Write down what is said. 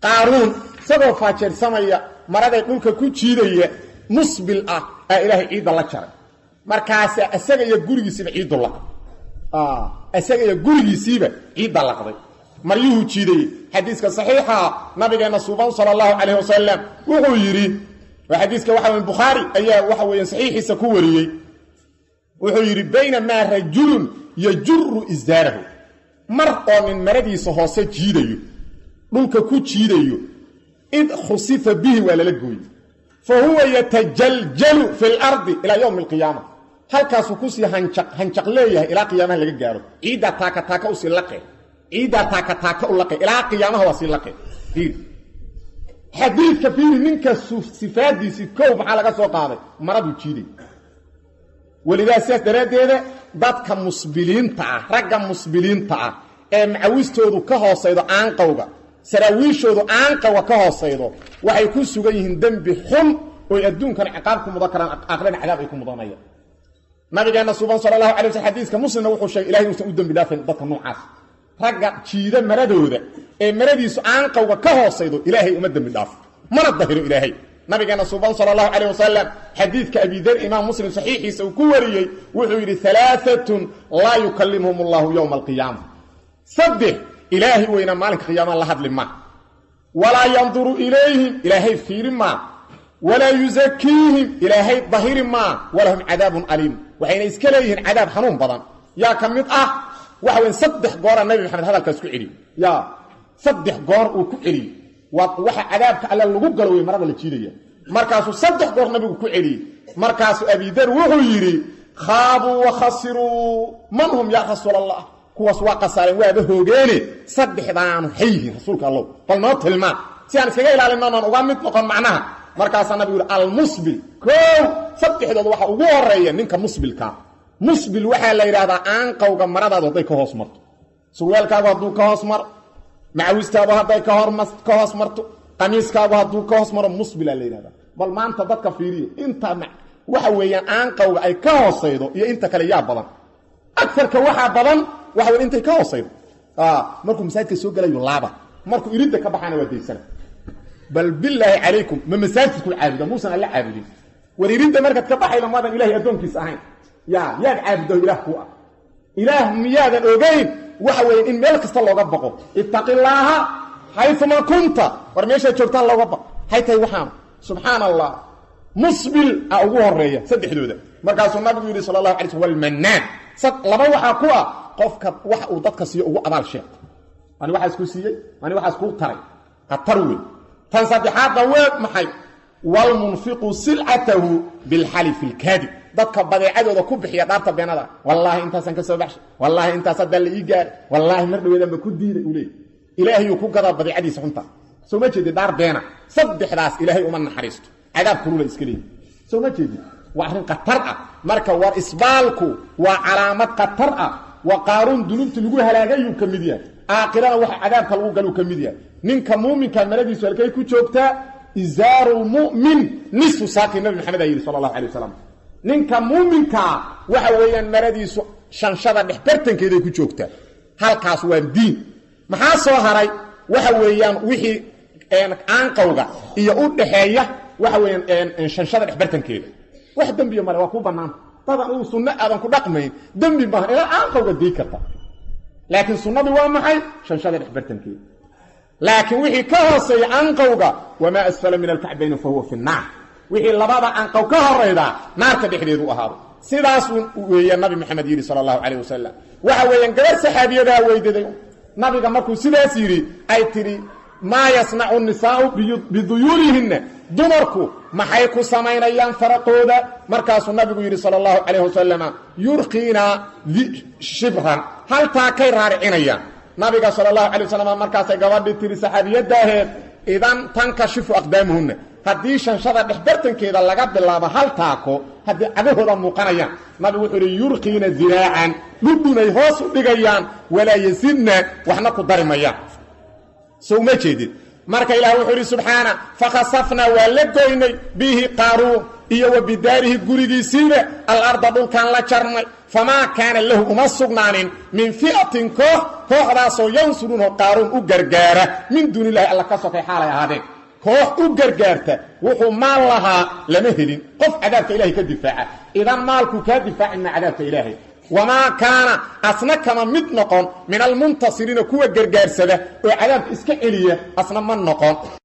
qaaruun isagoo faajeer samaya maraday dhulka ku jiidaya musbil ah ilaahay ciida la jaray markaas isaga iyo gurigiisiiba ciidu laqay isaga iyo gurigiisiiba ciida laqday maryuhu jiiday xadiiska saxiixa nabigeena suuban sallallahu alayhi wasallam wuxuu yiri xadiiska waxa weyn bukhari ayaa waxa weyn saxiixiisa ku wariyay wuxuu yiri bayna ma rajulun yajru izarahu mar oo min maradiisa hoose jiidayo dhulka ku jiidayo id khusifa bihi wala la gooy fa huwa yatajaljalu fil ardi ila yawm al qiyamah halkaas ku sii hanjaq leeyahay ila qiyaamaha laga gaaro ciida taaka u sii laqay ciida taaka u laqay ila qiyaamaha wasi laqay xadiidka fiiri ninka sifaadiisi koob waxa laga soo qaaday maradu jiiday walidaas daradeeda dadka musbiliinta ah ragga musbiliinta ah ee macawistoodu ka hooseydo aanqowga saraawiishoodu aanqowga ka hooseydo waxay ku sugan yihiin dambi xun oo adduunkan ciqaab ku mudakaraan aakhirana cadaab ay ku mudanayaan nabigeena sallallahu alayhi wasallam xadiiska muslimna wuxuu sheegay ilaahay inuu u dambi dhaafay dadka noocaas ragga jiida maradooda ee maradiisu aanqowga ka hooseydo ilaahay uma dambi dhaafo mana dahiro ilaahay nabigeena sallallahu alayhi wasallam xadiiska abi dhar imaam muslim saxiixiisa uu ku wariyay wuxuu yiri thalathatun la yukallimuhum allah yawm al-qiyamah sabih ilaahi wayna maalinka qiyaamaha la hadli ma wala yanzuru ilayhim ilaahi fiirima wala yuzakkihim ilaahi dahirima walahum adabun alim waxayna iska leeyihiin cadaab xanuun badan yaa kamid ah waxa weyn saddex goor nabi maxamed hadalkaas ku cili yaa saddex goor uu ku cili waxa cadaabka alla lagu galoway marada la jiidaya markaasuu saddex goor nabigu ku cili markaasuu abi dhar wuxuu yiri khaabu wa khasiru man hum ya rasuulallah kuwaas waa qasaaleen waaba hoogeene saddexdaan hayhi rasuulka allah bal noo tilmaan si aan iskaga ilaalinno uga mid noqon macnaha markaas nabigu yiri al musbil koow saddexdood waxa ugu horeeya ninka musbilka musbil waxa la yiraahdaa aan qowga maradaada haday ka hoos marto suwaalkaaga haduu ka hoos mar macawistaada haday ka hoos marto qamiiskaaga haduu ka hoos maro musbil la yiraahdaa bal maanta dadka fiiriyo inta waxa weeyaan aan qowga ay ka hooseydo iyo inta kale yaa badan aktharka waxa badan waxa weyn intay ka hooseydo markuu masaajidka soo galayo laaba markuu iridda ka baxana waa deysana bal billahi alaykum ma masaajidku caabida muusan alla caabidin wariirinta markaad ka baxayna maadan ilaahay adoonkiisa ahayn yaad caabudo ilaah ku ah ilaah miyaadan ogeyn waxa weyn in meel kasta looga baqo ittaqillaaha haythuma kunta war meesha joogtaan looga baqo haytay waxaan subhanallah musbil ugu horeeya saddexdooda markaasuu nabigu yiri sallallahu alayhi wasallam wal mannan laba waxa ku ah qofka wax uu dadka siiyo ugu abaal sheeg ani waxa isku siiyay ani waxa isku taray qatar weey tan saddexaad weed maxay wal munfiqu sil'atahu bil halif al kadib dadka badeecadooda ku bixiya dhaarta beenada wallahi intaasan ka soo baxshay wallahi intaas dal ii gaar wallahi mar dhaweedan ku diiray u leeyahay ilaahay ku gada badeecadiisa xunta soo ma jeedid dhaar beena saddexdaas ilaahay uma naxariisto cadaab kulula iska leeyahay soo ma jeedid waa arrin qatar ah marka war isbaalku waa calaamad qatar ah wa qaarun dunubti lagu halaagayo kamid yahay aakhirana waxa cadaabka lagu galo kamid yahay ninka muuminka maradiisu halkay ku joogtaa izaarul mu'min nisfu saaqi nabi maxamed ayiri sallallahu alayhi wasallam ninka muuminka waxa weeyaan maradiisu shanshada dhexbartankeeda ku joogtaa halkaas waa diin maxaa soo haray waxa weeyaan wixii aan qowga iyo u dhaxeeya waxa weeyaan shanshada dhexbartankeeda wax dambi ma waa ku banaan tadan uu sunna aadan ku dhaqmay dambi ma ila aan qowga diikata laakiin sunnadu waa maxay shanshada dhexbartankeeda laakiin wixii ka hooseeya aan qowga wama asfala min al-ka'bayn fa huwa fi an-nar wixii labada aan qow ka horeyda naarta dhexdeedu ahaado sidaas weeyaan nabi maxamed yiri sallallahu alayhi wasallam waxa weeyaan gabar saxaabiyada weydiday nabiga markuu sidaas yiri ay tiri ma yasna'u an-nisaa'u biduyurihinna dumarku maxay ku sameeyaan faraqooda markaasuu nabigu yiri sallallahu alayhi wasallam yurqina shibran hal taa kay raaricinayaan nabiga sallallahu alayhi wasallam markaas ay gabadhii tiri saxaabiyadaah idan tankashifu aqdaamuhunna haddii shanshada dhexbartankeeda laga bilaabo hal taako haddii cadahooda muuqanayaan nabigu wuxuu yiri yurqina ziraacan dhudhunay hoos u dhigayaan walaa yasidna waxna ku darimayaan soo ma jeedid marka ilaahay wuxuu yiri subhana fa khasafna wa lagoynay bihi qaru iyo wa bidaarihi gurigiisiiba al-ardh dhulkan la jarnay فما كان له أما سغنان من فئة كوح داسو ينصرونه قارون أقرقارة من دون الله الله كسو في حالة هذه كوح أقرقارته وحو مال لها لمهلين قف عذابك إلهي كالدفاع إذا مالك كالدفاع إن عذابك إلهي وما كان أصنع كما متنقون من المنتصرين كوة قرقار سده وعذاب إسكالية أصنع من نقون